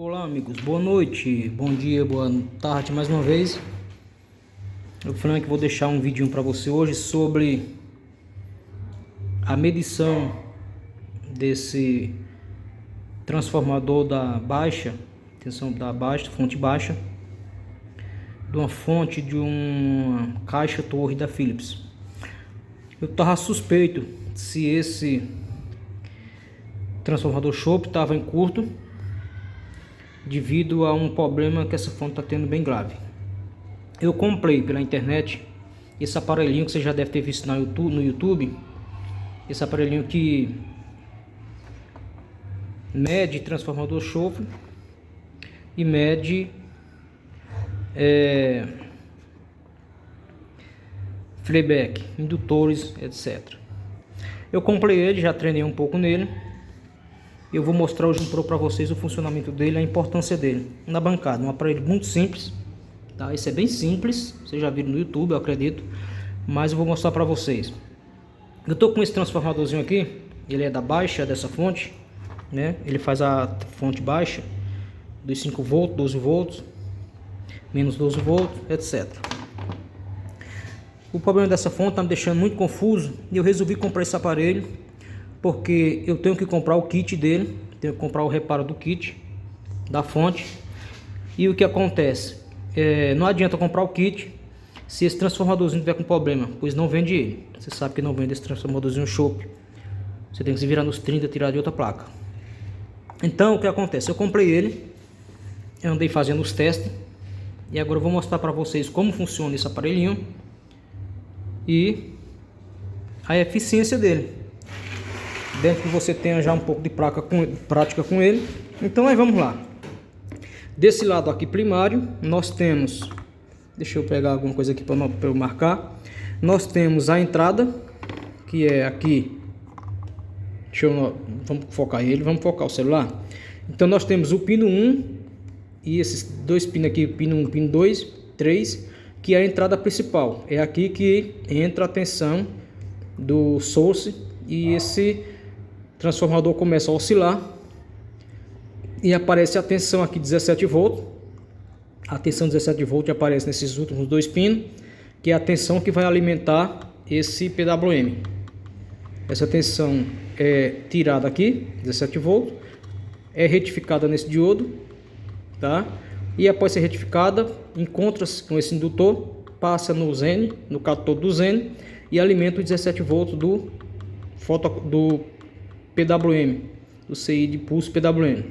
Olá amigos, boa noite, bom dia, boa tarde mais uma vez. Eu Frank vou deixar um vídeo para você hoje sobre a medição desse transformador da baixa, tensão da baixa, fonte baixa, de uma fonte de uma caixa torre da Philips. Eu estava suspeito se esse transformador chope estava em curto, devido a um problema que essa fonte está tendo bem grave. Eu comprei pela internet esse aparelhinho que você já deve ter visto no YouTube. Esse aparelhinho que mede transformador chope e mede playback, indutores, etc. Eu comprei ele, já treinei um pouco nele. Eu vou mostrar hoje para vocês o funcionamento dele, a importância dele na bancada. Um aparelho muito simples, tá? Esse é bem simples, vocês já viram no YouTube, eu acredito, mas eu vou mostrar para vocês. Eu tô com esse transformadorzinho aqui, ele é da baixa dessa fonte, né? Ele faz a fonte baixa dos 5 volts, 12 volts, menos 12 volts, etc. O problema dessa fonte tá me deixando muito confuso e eu resolvi comprar esse aparelho porque eu tenho que comprar o kit dele, tenho que comprar o reparo do kit da fonte. E o que acontece? Não adianta comprar o kit se esse transformadorzinho tiver com problema, pois não vende ele. Você sabe que não vende esse transformadorzinho chope. Você tem que se virar nos 30 e tirar de outra placa. Então o que acontece? Eu comprei ele, eu andei fazendo os testes e agora eu vou mostrar para vocês como funciona esse aparelhinho e a eficiência dele, dentro que você tenha já um pouco de prática com ele. Então aí vamos lá. Desse lado aqui primário nós temos, deixa eu pegar alguma coisa aqui para eu marcar. Nós temos a entrada, que é aqui. Vamos focar ele, vamos focar o celular. Então nós temos o pino 1 e esses dois pinos aqui, pino 1, pino 2, 3, que é a entrada principal. É aqui que entra a tensão do source e esse transformador começa a oscilar e aparece a tensão aqui 17 volts. A tensão 17 volts aparece nesses últimos dois pinos, que é a tensão que vai alimentar esse PWM. Essa tensão é tirada aqui, 17 volts, é retificada nesse diodo, tá? E após ser retificada, encontra-se com esse indutor, passa no Zen, no catódo do Zen, e alimenta os 17 volts do PWM, do CI de pulso PWM.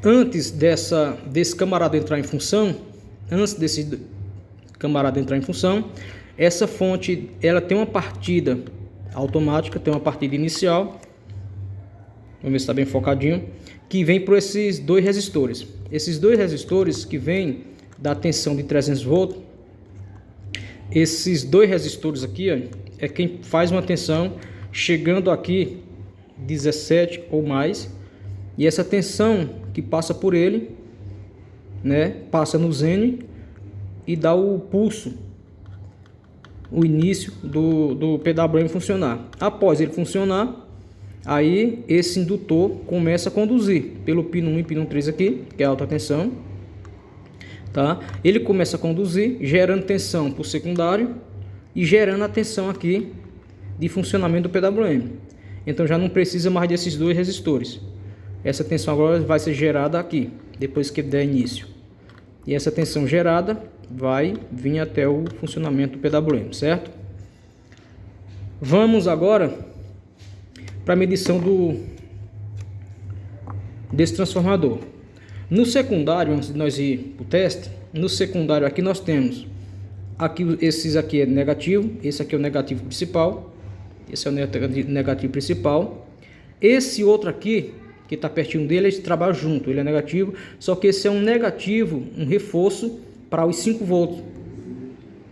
Antes desse camarada entrar em função, essa fonte ela tem uma partida automática, tem uma partida inicial. Vamos ver se está bem focadinho, que vem por esses dois resistores. Esses dois resistores que vêm da tensão de 300 volts, esses dois resistores aqui, ó, é quem faz uma tensão chegando aqui 17 ou mais, e essa tensão que passa por ele, né, passa no Zen e dá o pulso, o início do PWM funcionar. Após ele funcionar, aí esse indutor começa a conduzir pelo pino 1 e pino 3 aqui, que é a alta tensão, tá? Ele começa a conduzir, gerando tensão por secundário e gerando a tensão aqui de funcionamento do PWM. Então já não precisa mais desses dois resistores. Essa tensão agora vai ser gerada aqui, depois que der início. E essa tensão gerada vai vir até o funcionamento do PWM, certo? Vamos agora para a medição desse transformador. No secundário, antes de nós ir para o teste, no secundário aqui nós temos, esses aqui é negativo, esse aqui é o negativo principal. Esse é o negativo principal. Esse outro aqui, que está pertinho dele, eles trabalham junto. Ele é negativo, só que esse é um negativo, um reforço para os 5 volts.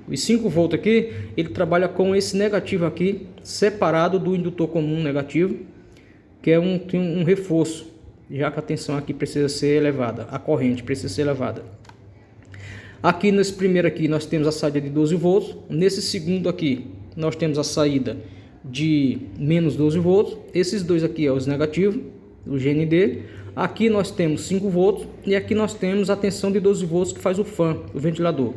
Os 5 volts aqui, ele trabalha com esse negativo aqui, separado do indutor comum negativo, que é um reforço, já que a tensão aqui precisa ser elevada, a corrente precisa ser elevada. Aqui nesse primeiro aqui, nós temos a saída de 12 volts. Nesse segundo aqui, nós temos a saída de menos 12 volts. Esses dois aqui é os negativos, o GND. Aqui nós temos 5 volts e aqui nós temos a tensão de 12 volts que faz o fan, o ventilador.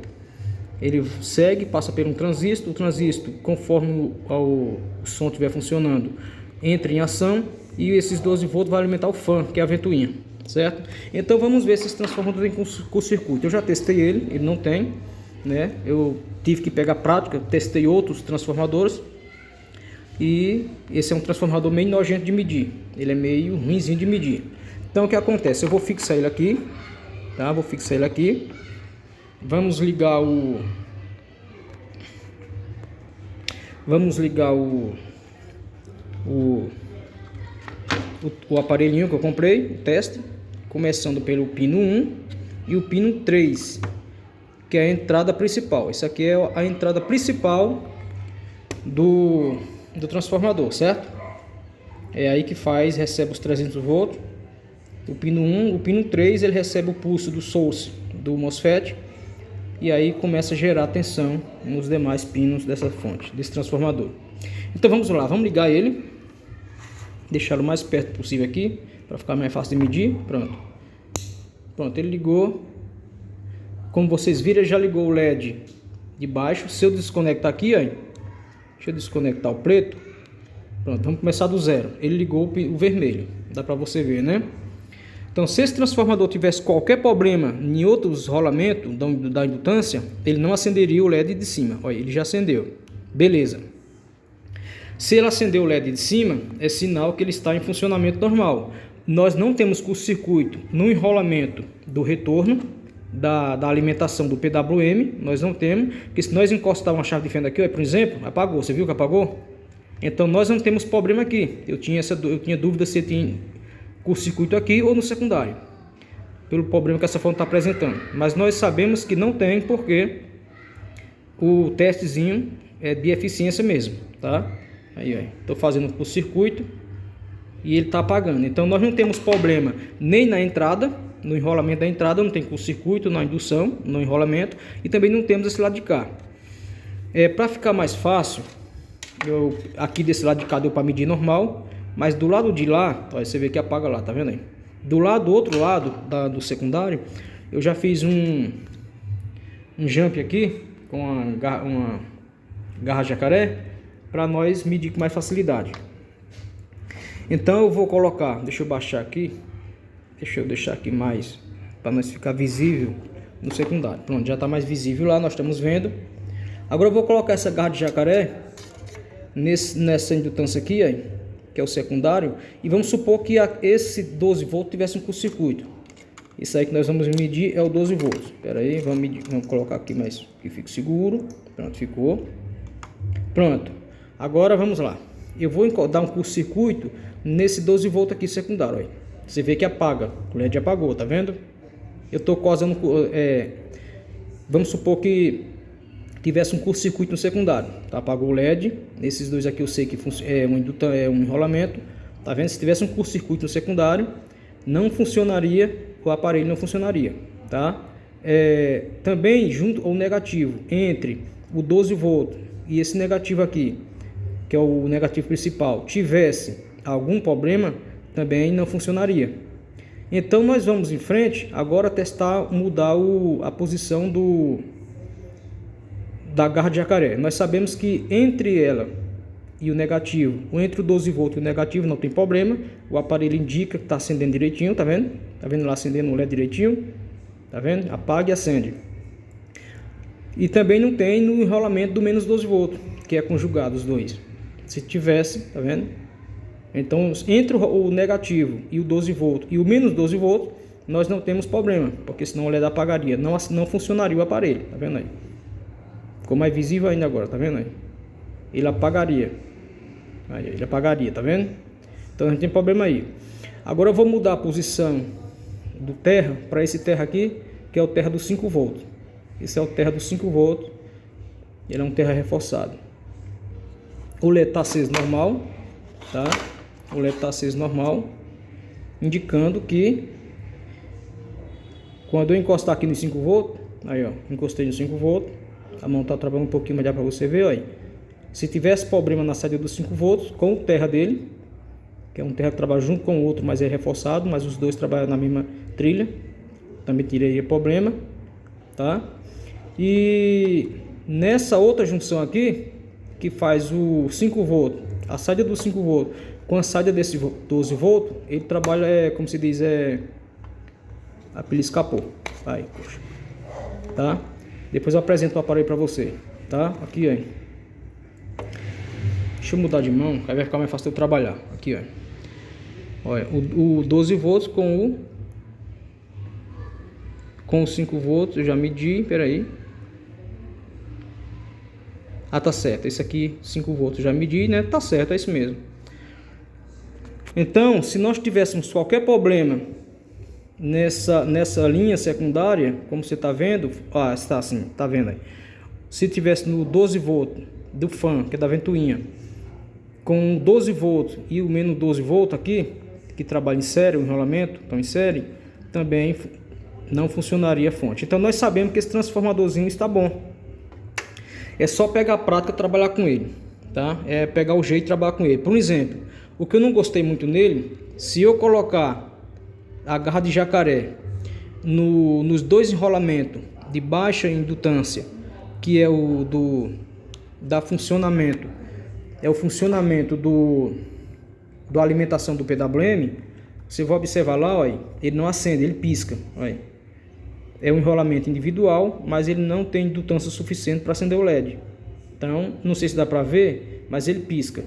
Ele segue, passa por um transistor, o transistor, conforme o som estiver funcionando, entra em ação e esses 12 volts vai alimentar o fan, que é a ventoinha, certo? Então vamos ver se esse transformador tem curto-circuito. Eu já testei ele não tem, né? Eu tive que pegar prática, testei outros transformadores e esse é um transformador meio nojento de medir, ele é meio ruinzinho de medir. Então o que acontece? Eu vou fixar ele aqui, tá? Vou fixar ele aqui. Vamos ligar o aparelhinho que eu comprei, o teste, começando pelo pino 1 e o pino 3, que é a entrada principal. Isso aqui é a entrada principal do transformador, certo? É aí que recebe os 300 volts. O pino 1, o pino 3 ele recebe o pulso do source do MOSFET e aí começa a gerar tensão nos demais pinos dessa fonte, desse transformador. Então vamos lá, vamos ligar ele, deixá-lo o mais perto possível aqui para ficar mais fácil de medir. Pronto, ele ligou. Como vocês viram, ele já ligou o LED de baixo. Se eu desconectar aqui, ó, deixa eu desconectar o preto. Pronto, vamos começar do zero. Ele ligou o vermelho, dá para você ver, né? Então, se esse transformador tivesse qualquer problema em outros rolamentos da indutância, ele não acenderia o LED de cima. Olha, ele já acendeu. Beleza. Se ele acendeu o LED de cima, é sinal que ele está em funcionamento normal. Nós não temos curto-circuito no enrolamento do retorno da alimentação do PWM. Nós não temos, porque se nós encostar uma chave de fenda aqui, ó, por exemplo, apagou. Você viu que apagou? Então, nós não temos problema aqui. Eu tinha dúvida se tinha curto-circuito aqui ou no secundário, pelo problema que essa fonte está apresentando, mas nós sabemos que não tem, porque o testezinho é de eficiência mesmo, tá? Aí, estou fazendo um curto-circuito e ele está apagando. Então nós não temos problema nem na entrada, no enrolamento da entrada não tem curto-circuito, na indução, no enrolamento, e também não temos esse lado de cá. Para ficar mais fácil, aqui desse lado de cá deu para medir normal. Mas do lado de lá, ó, você vê que apaga lá, tá vendo aí? Do outro lado do secundário, eu já fiz um jump aqui com uma garra jacaré para nós medir com mais facilidade. Então eu vou colocar, deixa eu baixar aqui, deixa eu deixar aqui mais para nós ficar visível no secundário. Pronto, já está mais visível lá, nós estamos vendo. Agora eu vou colocar essa garra de jacaré nessa indutância aqui, aí, que é o secundário, e vamos supor que esse 12 volts tivesse um curto-circuito. Isso aí que nós vamos medir é o 12 volts. Espera aí, vamos colocar aqui mais que fique seguro. Pronto, ficou. Pronto. Agora vamos lá. Eu vou dar um curto-circuito nesse 12 volts aqui secundário. Olha. Você vê que apaga. O LED apagou, tá vendo? Eu estou causando. Vamos supor que tivesse um curto-circuito no secundário, tá? Apagou o LED. Nesses dois aqui eu sei que é um enrolamento, tá vendo? Se tivesse um curto-circuito no secundário, não funcionaria, o aparelho não funcionaria, tá? Também junto ao negativo entre o 12 volts e esse negativo aqui, que é o negativo principal, tivesse algum problema, também não funcionaria. Então nós vamos em frente agora testar, mudar a posição da garra de jacaré. Nós sabemos que entre ela e o negativo, ou entre o 12 volts e o negativo, não tem problema. O aparelho indica que está acendendo direitinho, tá vendo? Tá vendo lá acendendo o LED direitinho? Tá vendo? Apaga e acende. E também não tem no enrolamento do menos 12 volts, que é conjugado os dois. Se tivesse, tá vendo? Então, entre o negativo e o 12 volts e o menos 12 volts, nós não temos problema, porque senão o LED apagaria, não funcionaria o aparelho, tá vendo aí? Ficou mais visível ainda agora, tá vendo aí? Ele apagaria. Aí, ele apagaria, tá vendo? Então não tem problema aí. Agora eu vou mudar a posição do terra para esse terra aqui, que é o terra dos 5 volts. Esse é o terra dos 5 volts. Ele é um terra reforçado. O LED está aceso normal, tá? O LED está aceso normal, indicando que quando eu encostar aqui nos 5 volts, aí ó, encostei nos 5 volts, a mão está trabalhando um pouquinho, mas dá para você ver, ó. Se tivesse problema na saída dos 5 volts, com o terra dele, que é um terra que trabalha junto com o outro, mas é reforçado, mas os dois trabalham na mesma trilha, também teria problema, tá? E nessa outra junção aqui, que faz o 5 volts, a saída do 5 volts com a saída desse 12 volts, ele trabalha, como se diz, a pilha escapou. Aí, poxa. Tá? Depois eu apresento o aparelho para você, tá? Aqui, ó. Deixa eu mudar de mão, aí vai ficar mais fácil eu trabalhar. Aqui, ó. Olha, o 12 volts com o 5 volts, eu já medi, peraí. Ah, tá certo, esse aqui 5 volts eu já medi, né? Tá certo, é isso mesmo. Então, se nós tivéssemos qualquer problema nessa linha secundária, como você tá vendo, está assim, tá vendo aí? Se tivesse no 12 volts do fan, que é da ventoinha, com 12 volts e o menos 12 volts aqui, que trabalha em série, o enrolamento, então em série, também não funcionaria a fonte. Então nós sabemos que esse transformadorzinho está bom. É só pegar a prática e trabalhar com ele, tá? É pegar o jeito de trabalhar com ele. Por exemplo, o que eu não gostei muito nele, se eu colocar a garra de jacaré nos dois enrolamentos de baixa indutância, que é o funcionamento, é o funcionamento da alimentação do PWM, você vai observar lá, olha, ele não acende, ele pisca, olha. É um enrolamento individual, mas ele não tem indutância suficiente para acender o LED. Então, não sei se dá para ver, mas ele pisca.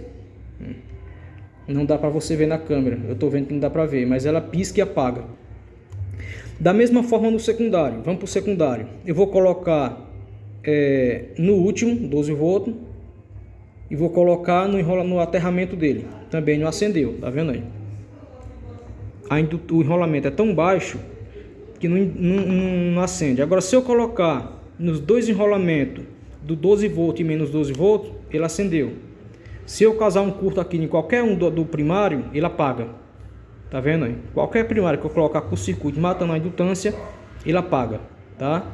Não dá para você ver na câmera, eu estou vendo que não dá para ver, mas ela pisca e apaga. Da mesma forma no secundário, vamos para o secundário. Eu vou colocar no último, 12 volts, e vou colocar no aterramento dele. Também não acendeu, tá vendo aí? O enrolamento é tão baixo que não acende. Agora, se eu colocar nos dois enrolamentos do 12 volts e menos 12 volts, ele acendeu. Se eu causar um curto aqui em qualquer um do primário, ele apaga. Tá vendo aí? Qualquer primário que eu colocar com o circuito matando a indutância, ele apaga, tá?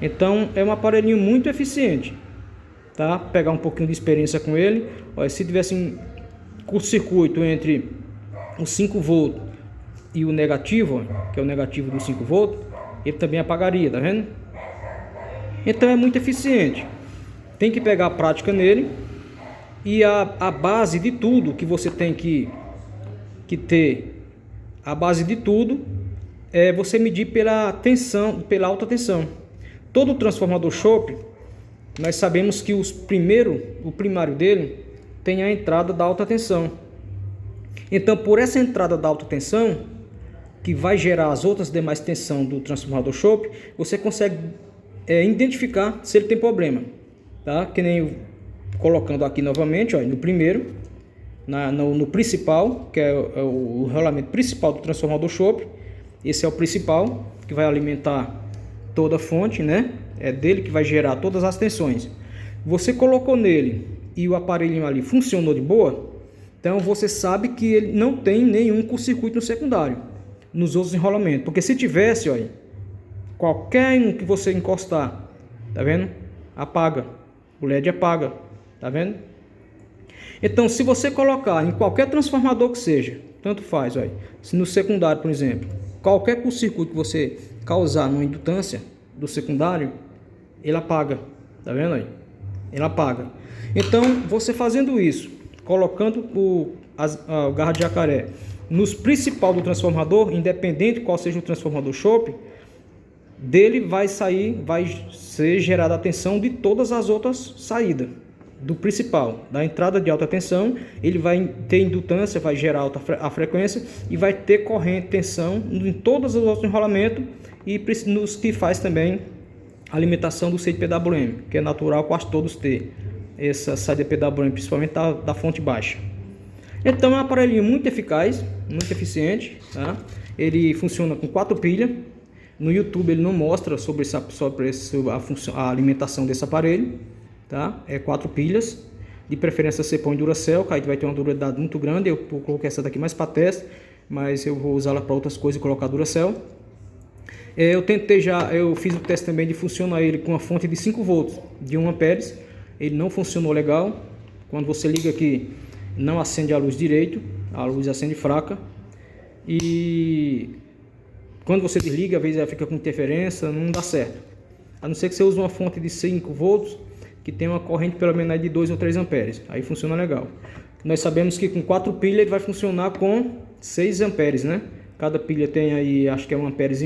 Então é um aparelhinho muito eficiente, tá? Pegar um pouquinho de experiência com ele. Olha, se tivesse um curto-circuito entre os 5 volts e o negativo, que é o negativo do 5 volts, ele também apagaria, tá vendo? Então é muito eficiente. Tem que pegar a prática nele. E a base de tudo que você tem que ter, a base de tudo é você medir pela tensão, pela alta tensão. Todo transformador chope, nós sabemos que o primário dele tem a entrada da alta tensão. Então, por essa entrada da alta tensão, que vai gerar as outras demais tensão do transformador chope, você consegue identificar se ele tem problema, tá? Que nem colocando aqui novamente, ó, no primeiro, no principal, que é o enrolamento principal do transformador chope. Esse é o principal, que vai alimentar toda a fonte, né? É dele que vai gerar todas as tensões. Você colocou nele e o aparelhinho ali funcionou de boa, então você sabe que ele não tem nenhum curto-circuito no secundário, nos outros enrolamentos. Porque se tivesse, olha, qualquer um que você encostar, tá vendo? Apaga, o LED apaga, tá vendo? Então, se você colocar em qualquer transformador que seja, tanto faz, olha, se no secundário, por exemplo, qualquer curto-circuito que você causar numa indutância do secundário, ele apaga, tá vendo aí? Ele apaga. Então, você fazendo isso, colocando o garra de jacaré nos principal do transformador, independente qual seja o transformador chope, dele vai ser gerada a tensão de todas as outras saídas do principal, da entrada de alta tensão. Ele vai ter indutância, vai gerar a frequência e vai ter corrente, tensão em todos os outros enrolamentos e nos que faz também a alimentação do seio de PWM, que é natural quase todos ter essa saída PWM, principalmente da fonte baixa. Então é um aparelhinho muito eficaz, muito eficiente, tá? Ele funciona com 4 pilhas. No YouTube ele não mostra sobre a alimentação desse aparelho, tá? É 4 pilhas. De preferência você põe Duracell, que aí vai ter uma durabilidade muito grande. Eu coloquei essa daqui mais para teste, mas eu vou usá-la para outras coisas e colocar Duracell. Eu fiz o teste também de funcionar ele com uma fonte de 5 volts, de 1 amperes. Ele não funcionou legal. Quando você liga aqui, não acende a luz direito. a luz acende fraca e quando você desliga, às vezes ela fica com interferência, não dá certo. A não ser que você use uma fonte de 5 volts que tem uma corrente pelo menos de 2 ou 3 amperes, aí funciona legal. Nós sabemos que com 4 pilhas ele vai funcionar com 6 amperes, né? Cada pilha tem aí, acho que é 1,5 amperes,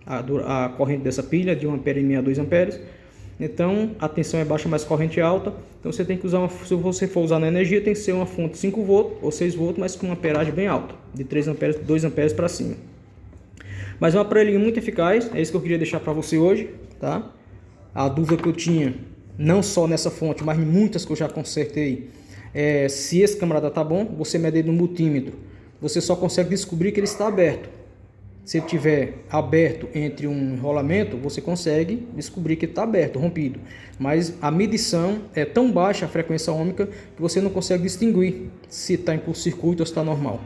a corrente dessa pilha de 1,5 ampere a 2 amperes. Então a tensão é baixa, mas corrente alta. Então você tem que usar, se você for usar na energia, tem que ser uma fonte 5 volts ou 6 volts, mas com uma amperagem bem alta, de 3 amperes, 2 amperes para cima. Mas é um aparelhinho muito eficaz, é isso que eu queria deixar para você hoje, tá? A dúvida que eu tinha, não só nessa fonte, mas em muitas que eu já consertei, se esse camarada tá bom, você medir no multímetro, você só consegue descobrir que ele está aberto. Se ele estiver aberto entre um enrolamento, você consegue descobrir que está aberto, rompido. Mas a medição é tão baixa, a frequência ôhmica, que você não consegue distinguir se está em curto-circuito ou se está normal.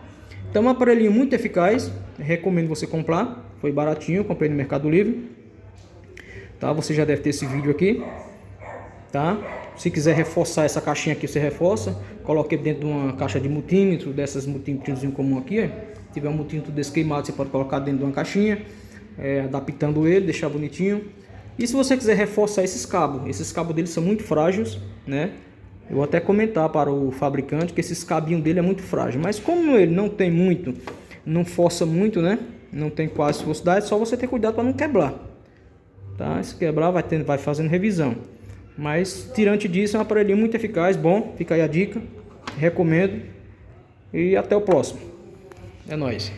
Então é um aparelhinho muito eficaz, recomendo você comprar, foi baratinho, comprei no Mercado Livre. Tá? Você já deve ter esse vídeo aqui. Tá? Se quiser reforçar essa caixinha aqui, você reforça. Coloque dentro de uma caixa de multímetro, dessas multímetros comum aqui. Se tiver um multímetro desse queimado, você pode colocar dentro de uma caixinha, adaptando ele, deixar bonitinho. E se você quiser reforçar esses cabos deles são muito frágeis, né? Eu vou até comentar para o fabricante que esses cabinhos dele é muito frágil, mas como ele não tem muito, não força muito, né? Não tem quase velocidade, só você ter cuidado para não quebrar, tá? Se quebrar, vai fazendo revisão. Mas tirante disso, é um aparelhinho muito eficaz, bom. Fica aí a dica, recomendo e até o próximo. É nóis.